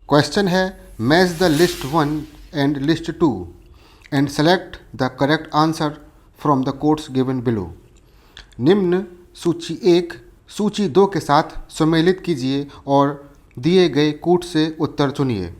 Question है match the list 1 and list 2 and select the correct answer from the quotes given below. निम्न सूची 1 सूची 2 के साथ सम्मिलित कीजिए और दिए गए कूट से उत्तर चुनिए।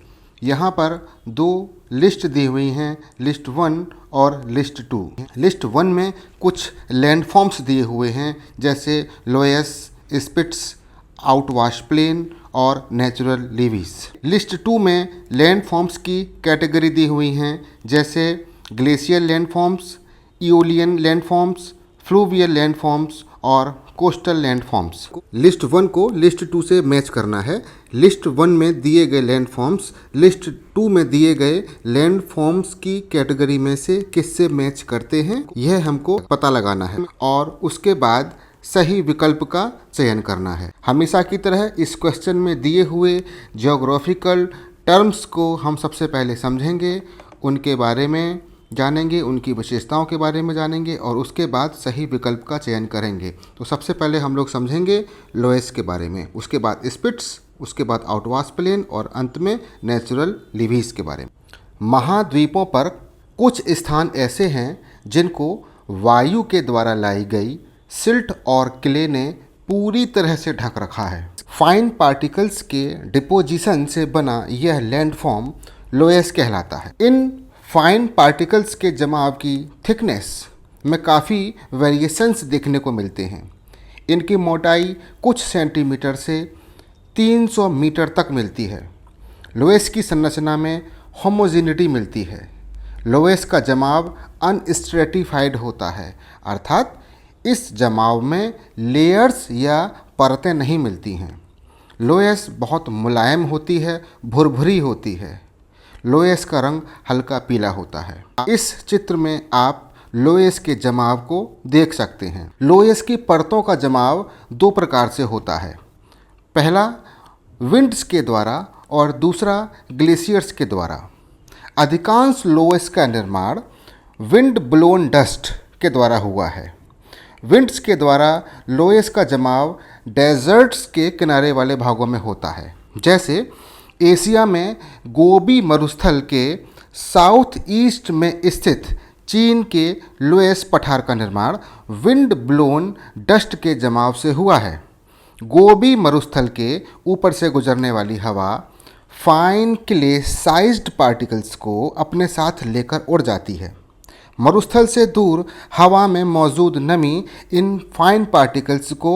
यहाँ पर दो लिस्ट दी हुई हैं, लिस्ट 1 और लिस्ट 2। लिस्ट 1 में कुछ लैंडफॉर्म्स दिए हुए हैं जैसे लोएस, स्पिट्स, आउटवाश प्लेन और नेचुरल लीवीज। लिस्ट 2 में लैंडफॉर्म्स की कैटेगरी दी हुई हैं जैसे glacier landforms, aeolian landforms, fluvial landforms और कोस्टल लैंडफॉर्म्स। लिस्ट 1 को लिस्ट 2 से मैच करना है। लिस्ट 1 में दिए गए लैंडफॉर्म्स लिस्ट 2 में दिए गए लैंडफॉर्म्स की कैटेगरी में से किससे मैच करते हैं, यह हमको पता लगाना है और उसके बाद सही विकल्प का चयन करना है। हमेशा की तरह इस क्वेश्चन में दिए हुए ज्योग्राफिकल टर्म्स को हम सबसे पहले समझेंगे, उनके बारे में जानेंगे, उनकी विशेषताओं के बारे में जानेंगे और उसके बाद सही विकल्प का चयन करेंगे। तो सबसे पहले हम लोग समझेंगे लोएस के बारे में, उसके बाद स्पिट्स, उसके बाद आउटवाश प्लेन और अंत में नेचुरल लीवीज के बारे में। महाद्वीपों पर कुछ स्थान ऐसे हैं जिनको वायु के द्वारा लाई गई सिल्ट और क्ले ने पूरी तरह से ढक रखा है। फाइन पार्टिकल्स के डिपोजिशन से बना यह लैंडफॉर्म लोएस कहलाता है। इन फाइन पार्टिकल्स के जमाव की थिकनेस में काफ़ी वेरिएशंस देखने को मिलते हैं। इनकी मोटाई कुछ सेंटीमीटर से 300 मीटर तक मिलती है। लोएस की संरचना में होमोजेनिटी मिलती है। लोएस का जमाव अनस्ट्रेटिफाइड होता है, अर्थात इस जमाव में लेयर्स या परतें नहीं मिलती हैं। लोएस बहुत मुलायम होती है, भुरभुरी होती है। लोएस का रंग हल्का पीला होता है। इस चित्र में आप लोएस के जमाव को देख सकते हैं। लोएस की परतों का जमाव दो प्रकार से होता है, पहला विंड्स के द्वारा और दूसरा ग्लेशियर्स के द्वारा। अधिकांश लोएस का निर्माण विंड ब्लोन डस्ट के द्वारा हुआ है। विंड्स के द्वारा लोएस का जमाव डेजर्ट्स के किनारे वाले भागों में होता है, जैसे एशिया में गोबी मरुस्थल के साउथ ईस्ट में स्थित चीन के लोएस पठार का निर्माण विंड ब्लोन डस्ट के जमाव से हुआ है। गोबी मरुस्थल के ऊपर से गुजरने वाली हवा फाइन क्ले साइज्ड पार्टिकल्स को अपने साथ लेकर उड़ जाती है। मरुस्थल से दूर हवा में मौजूद नमी इन फाइन पार्टिकल्स को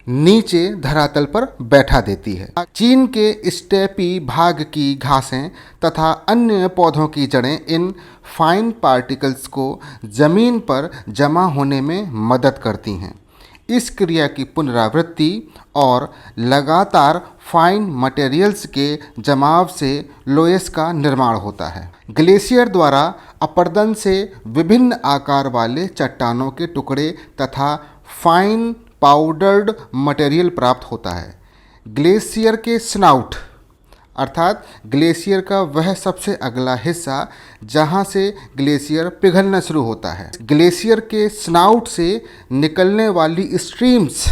नीचे धरातल पर बैठा देती है। चीन के स्टेपी भाग की घासें तथा अन्य पौधों की जड़ें इन फाइन पार्टिकल्स को जमीन पर जमा होने में मदद करती हैं। इस क्रिया की पुनरावृत्ति और लगातार फाइन मटेरियल्स के जमाव से लोएस का निर्माण होता है। ग्लेशियर द्वारा अपर्दन से विभिन्न आकार वाले चट्टानों के टुकड़े तथा फाइन पाउडर्ड मटेरियल प्राप्त होता है। ग्लेशियर के स्नाउट अर्थात ग्लेशियर का वह सबसे अगला हिस्सा जहां से ग्लेशियर पिघलना शुरू होता है। ग्लेशियर के स्नाउट से निकलने वाली streams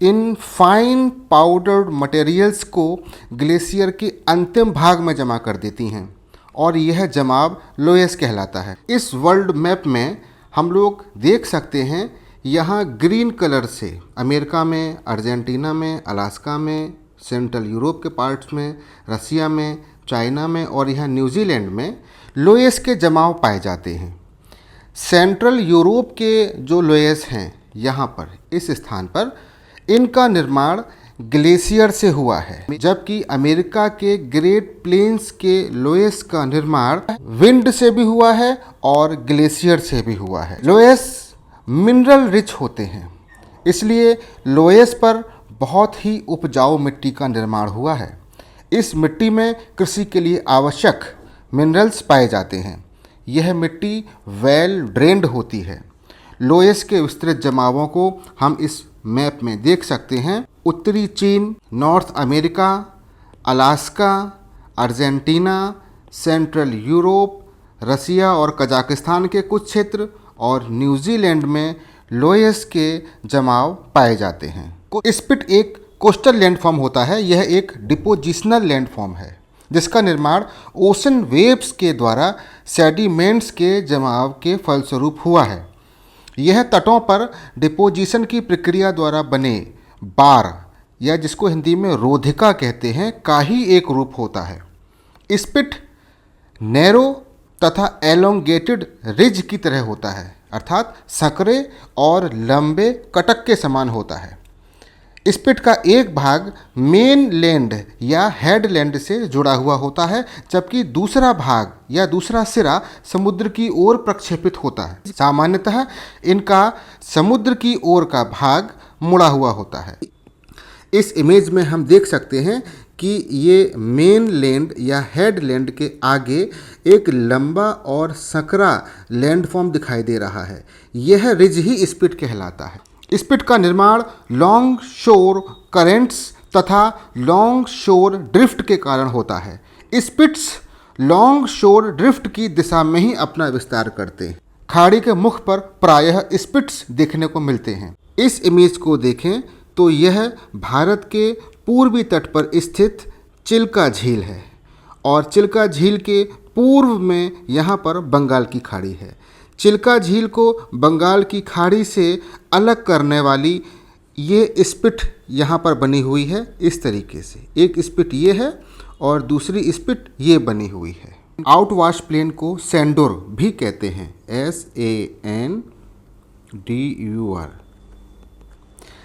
in fine powdered materials को ग्लेशियर के अंतिम भाग में जमा कर देती हैं और यह जमाव लोएस कहलाता है। इस वर्ल्ड मैप में हम लोग देख सकते हैं, यहाँ ग्रीन कलर से अमेरिका में, अर्जेंटीना में, अलास्का में, सेंट्रल यूरोप के पार्ट्स में, रसिया में, चाइना में और यहाँ न्यूजीलैंड में लोएस के जमाव पाए जाते हैं। सेंट्रल यूरोप के जो लोएस हैं यहाँ पर इस स्थान पर इनका निर्माण ग्लेशियर से हुआ है, जबकि अमेरिका के ग्रेट प्लेन्स के लोएस का निर्माण विंड से भी हुआ है और ग्लेशियर से भी हुआ है। लोएस मिनरल रिच होते हैं, इसलिए लोएस पर बहुत ही उपजाऊ मिट्टी का निर्माण हुआ है। इस मिट्टी में कृषि के लिए आवश्यक मिनरल्स पाए जाते हैं। यह मिट्टी वेल ड्रेन्ड होती है। लोएस के विस्तृत जमावों को हम इस मैप में देख सकते हैं। उत्तरी चीन, north America, Alaska, Argentina, central Europe, Russia और कजाकिस्तान के कुछ क्षेत्र और न्यूजीलैंड में लोएस के जमाव पाए जाते हैं। स्पिट एक कोस्टल लैंडफॉर्म होता है, यह एक डिपोजिशनल लैंडफॉर्म है जिसका निर्माण ओशन वेव्स के द्वारा सेडिमेंट्स के जमाव के फलस्वरूप हुआ है। यह तटों पर डिपोजिशन की प्रक्रिया द्वारा बने बार या जिसको हिंदी में रोधिका कहते हैं का ही एक रूप होता है। स्पिट नैरो तथा एलोंगेटेड रिज की तरह होता है, अर्थात सकरे और लंबे कटक के समान होता है। स्पिट का एक भाग मेन लैंड या हेडलैंड से जुड़ा हुआ होता है, जबकि दूसरा भाग या दूसरा सिरा समुद्र की ओर प्रक्षेपित होता है। सामान्यतः इनका समुद्र की ओर का भाग मुड़ा हुआ होता है। इस इमेज में हम देख सकते हैं कि ये मेन लैंड या हेडलैंड के आगे एक लंबा और सकरा लैंडफॉर्म दिखाई दे रहा है। यह रिज ही स्पिट कहलाता है। स्पिट का निर्माण लॉन्ग शोर करेंट्स तथा लॉन्ग शोर ड्रिफ्ट के कारण होता है। स्पिट्स लॉन्ग शोर ड्रिफ्ट की दिशा में ही अपना विस्तार करते हैं। खाड़ी के मुख पर प्रायः स्पिट्स देखने को मिलते हैं। इस इमेज को देखें तो यह भारत के पूर्वी तट पर स्थित चिल्का झील है और चिल्का झील के पूर्व में यहाँ पर बंगाल की खाड़ी है। चिल्का झील को बंगाल की खाड़ी से अलग करने वाली ये स्पिट यहाँ पर बनी हुई है इस तरीके से। एक स्पिट ये है और दूसरी स्पिट ये बनी हुई है। आउटवाश प्लेन को सैंडोर भी कहते हैं, SANDUR।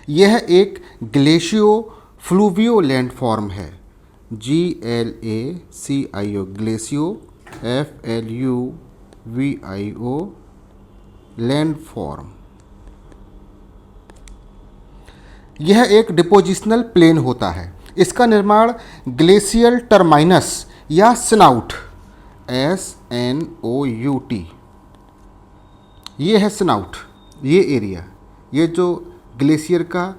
यह एक ग्लेशियो फ्लूवियो लैंडफॉर्म है, GLACIO ग्लेशियो FLUVIO लैंडफॉर्म। यह एक डिपोजिशनल प्लेन होता है। इसका निर्माण ग्लेशियल टर्माइनस या स्नाउट SNOUT, ये है स्नाउट, ये एरिया, ये जो ग्लेशियर का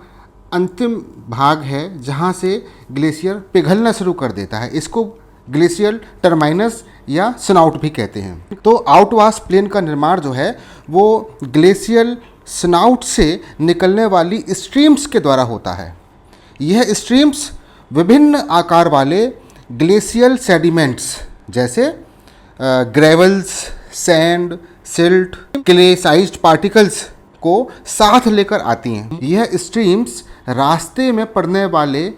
अंतिम भाग है जहाँ से ग्लेशियर पिघलना शुरू कर देता है, इसको ग्लेशियल टर्माइनस या स्नाउट भी कहते हैं। तो आउटवाश प्लेन का निर्माण जो है वो ग्लेशियल स्नाउट से निकलने वाली स्ट्रीम्स के द्वारा होता है। यह स्ट्रीम्स विभिन्न आकार वाले ग्लेशियल सेडिमेंट्स जैसे gravels, sand, silt, clay sized particles को साथ लेकर आती हैं। यह स्ट्रीम्स रास्ते में पड़ने वाले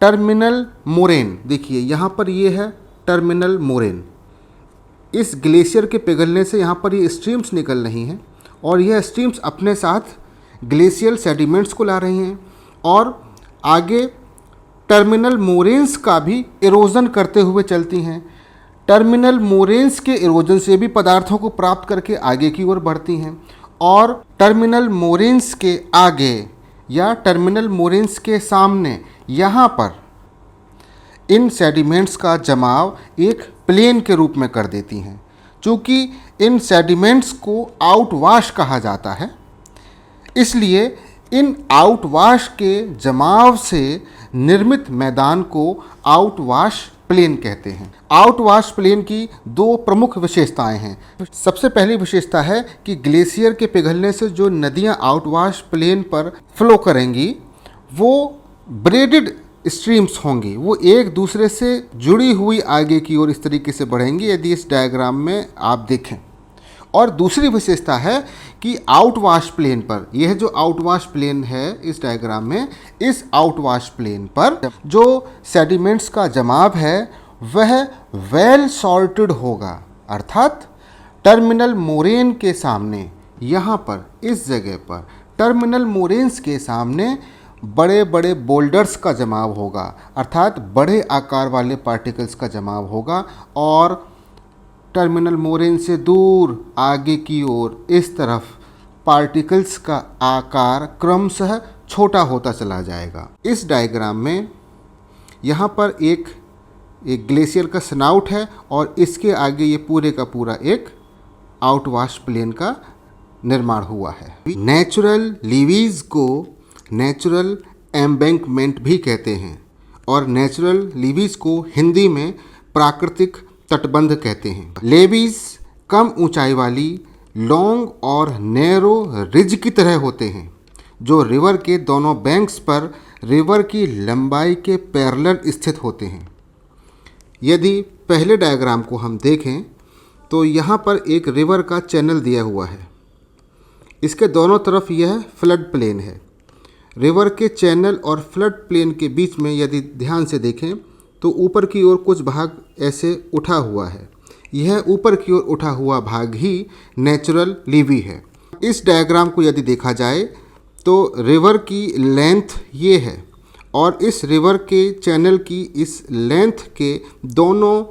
टर्मिनल मोरेन, देखिए यहाँ पर ये है टर्मिनल मोरेन, इस ग्लेशियर के पिघलने से यहाँ पर ये स्ट्रीम्स निकल रही हैं और यह स्ट्रीम्स अपने साथ ग्लेशियल सेडिमेंट्स को ला रही हैं और आगे टर्मिनल मोरेन्स का भी इरोजन करते हुए चलती हैं। टर्मिनल मोरेन्स के इरोजन से भी पदार्थों को प्राप्त करके आगे की ओर बढ़ती हैं और टर्मिनल मोरेन्स के आगे या टर्मिनल मोरेन्स के सामने यहाँ पर इन सेडिमेंट्स का जमाव एक प्लेन के रूप में कर देती हैं। चूँकि इन सेडिमेंट्स को आउटवाश कहा जाता है, इसलिए इन आउटवाश के जमाव से निर्मित मैदान को आउटवाश प्लेन कहते हैं। आउटवाश प्लेन की दो प्रमुख विशेषताएं हैं। सबसे पहली विशेषता है कि ग्लेशियर के पिघलने से जो नदियां आउटवाश प्लेन पर फ्लो करेंगी वो ब्रेडेड स्ट्रीम्स होंगी, वो एक दूसरे से जुड़ी हुई आगे की ओर इस तरीके से बढ़ेंगी, यदि इस डायग्राम में आप देखें। और दूसरी विशेषता है कि आउटवाश प्लेन पर, यह जो आउटवाश प्लेन है इस डायग्राम में, इस आउटवाश प्लेन पर जो सेडिमेंट्स का जमाव है वह वेल सॉर्टेड होगा, अर्थात टर्मिनल मोरेन के सामने, यहाँ पर इस जगह पर टर्मिनल मोरेन्स के सामने बड़े बड़े बोल्डर्स का जमाव होगा, अर्थात बड़े आकार वाले पार्टिकल्स का जमाव होगा और टर्मिनल मोरेन से दूर आगे की ओर इस तरफ पार्टिकल्स का आकार क्रमशः छोटा होता चला जाएगा। इस डायग्राम में यहाँ पर एक ग्लेशियर का स्नाउट है और इसके आगे ये पूरे का पूरा एक आउटवाश प्लेन का निर्माण हुआ है। नेचुरल लीवीज को नेचुरल एम्बैंकमेंट भी कहते हैं और नेचुरल लीवीज को हिंदी में प्राकृतिक तटबंध कहते हैं। लेवीज कम ऊंचाई वाली लॉन्ग और नैरो रिज की तरह होते हैं जो रिवर के दोनों बैंक्स पर रिवर की लंबाई के पैरेलल स्थित होते हैं। यदि पहले डायग्राम को हम देखें तो यहाँ पर एक रिवर का चैनल दिया हुआ है। इसके दोनों तरफ यह फ्लड प्लेन है। रिवर के चैनल और फ्लड प्लेन के बीच में यदि ध्यान से देखें तो ऊपर की ओर कुछ भाग ऐसे उठा हुआ है। यह ऊपर की ओर उठा हुआ भाग ही नेचुरल लीवी है। इस डायग्राम को यदि देखा जाए तो रिवर की लेंथ ये है और इस रिवर के चैनल की इस लेंथ के दोनों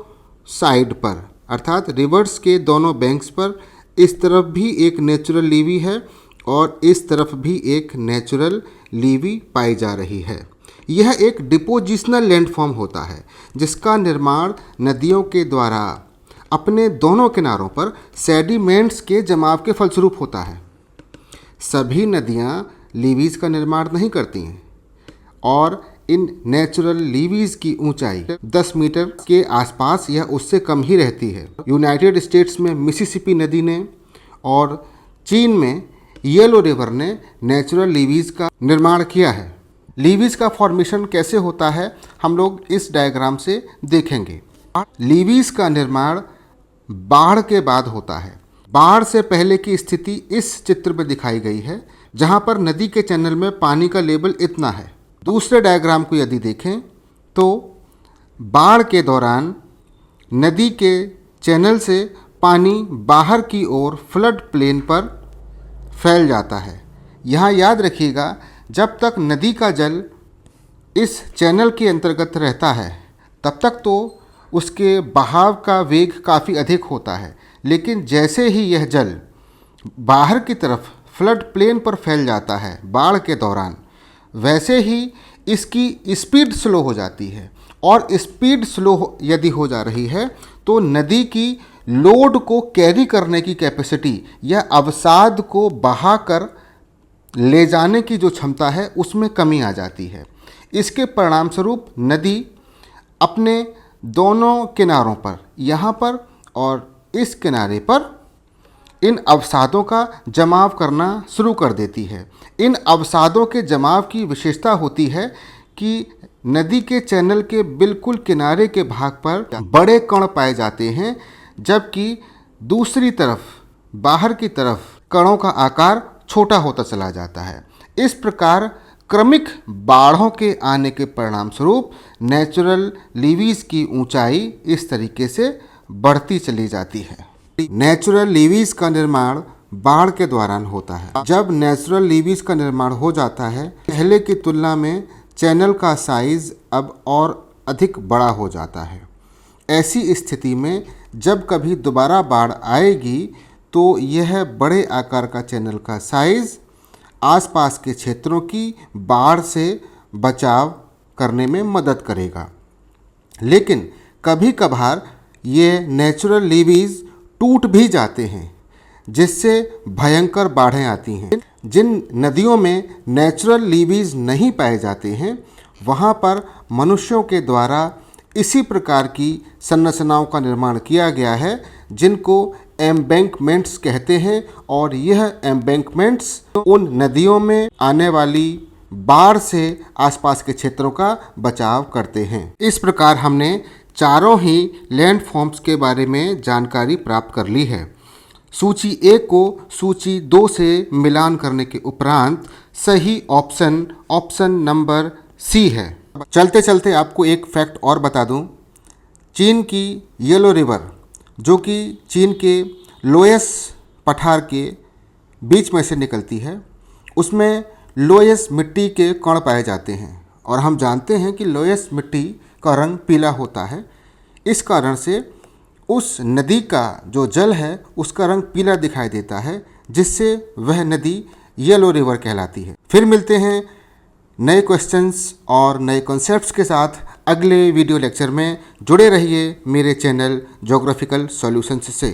साइड पर अर्थात रिवर्स के दोनों बैंक्स पर इस तरफ भी एक नेचुरल लीवी है और इस तरफ भी एक नेचुरल लीवी पाई जा रही है। यह एक डिपोजिशनल लैंडफॉर्म होता है जिसका निर्माण नदियों के द्वारा अपने दोनों किनारों पर सेडिमेंट्स के जमाव के फलस्वरूप होता है। सभी नदियां लीवीज़ का निर्माण नहीं करती हैं और इन नेचुरल लीवीज़ की ऊंचाई 10 मीटर के आसपास या उससे कम ही रहती है। यूनाइटेड स्टेट्स में मिसिसिपी नदी ने और चीन में येलो रिवर ने नेचुरल लीवीज़ का निर्माण किया है। लीवीज़ का फॉर्मेशन कैसे होता है हम लोग इस डायग्राम से देखेंगे। लीवीज़ का निर्माण बाढ़ के बाद होता है। बाढ़ से पहले की स्थिति इस चित्र में दिखाई गई है जहां पर नदी के चैनल में पानी का लेवल इतना है। दूसरे डायग्राम को यदि देखें तो बाढ़ के दौरान नदी के चैनल से पानी बाहर की ओर फ्लड प्लेन पर फैल जाता है। यहाँ याद रखिएगा जब तक नदी का जल इस चैनल के अंतर्गत रहता है तब तक तो उसके बहाव का वेग काफ़ी अधिक होता है, लेकिन जैसे ही यह जल बाहर की तरफ फ्लड प्लेन पर फैल जाता है बाढ़ के दौरान, वैसे ही इसकी स्पीड स्लो हो जाती है और स्पीड स्लो यदि हो जा रही है तो नदी की लोड को कैरी करने की कैपेसिटी या अवसाद को बहाकर ले जाने की जो क्षमता है उसमें कमी आ जाती है। इसके परिणाम स्वरूप नदी अपने दोनों किनारों पर, यहाँ पर और इस किनारे पर इन अवसादों का जमाव करना शुरू कर देती है। इन अवसादों के जमाव की विशेषता होती है कि नदी के चैनल के बिल्कुल किनारे के भाग पर बड़े कण पाए जाते हैं, जबकि दूसरी तरफ बाहर की तरफ कणों का आकार छोटा होता चला जाता है। इस प्रकार क्रमिक बाढ़ों के आने के परिणाम स्वरूप नेचुरल लीवीज़ की ऊंचाई इस तरीके से बढ़ती चली जाती है। नेचुरल लीवीज़ का निर्माण बाढ़ के दौरान होता है। जब नेचुरल लीवीज़ का निर्माण हो जाता है पहले की तुलना में चैनल का साइज़ अब और अधिक बड़ा हो जाता है। ऐसी स्थिति में जब कभी दोबारा बाढ़ आएगी तो यह बड़े आकार का चैनल का साइज़ आसपास के क्षेत्रों की बाढ़ से बचाव करने में मदद करेगा। लेकिन कभी कभार ये नेचुरल लीवीज़ टूट भी जाते हैं जिससे भयंकर बाढ़ें आती हैं। जिन नदियों में नेचुरल लीवीज़ नहीं पाए जाते हैं वहाँ पर मनुष्यों के द्वारा इसी प्रकार की संरचनाओं का निर्माण किया गया है जिनको एम्बैंकमेंट्स कहते हैं, और यह एम्बैंकमेंट्स उन नदियों में आने वाली बाढ़ से आसपास के क्षेत्रों का बचाव करते हैं। इस प्रकार हमने चारों ही लैंडफॉर्म्स के बारे में जानकारी प्राप्त कर ली है। सूची 1 को सूची 2 से मिलान करने के उपरांत सही ऑप्शन नंबर सी है। चलते चलते आपको एक फैक्ट और बता दूं। चीन की येलो रिवर जो कि चीन के लोयस पठार के बीच में से निकलती है, उसमें लोयस मिट्टी के कण पाए जाते हैं और हम जानते हैं कि लोयस मिट्टी का रंग पीला होता है। इस कारण से उस नदी का जो जल है उसका रंग पीला दिखाई देता है, जिससे वह नदी येलो रिवर कहलाती है। फिर मिलते हैं नए क्वेश्चंस और नए कॉन्सेप्ट्स के साथ अगले वीडियो लेक्चर में। जुड़े रहिए मेरे चैनल ज्योग्राफिकल सॉल्यूशंस से।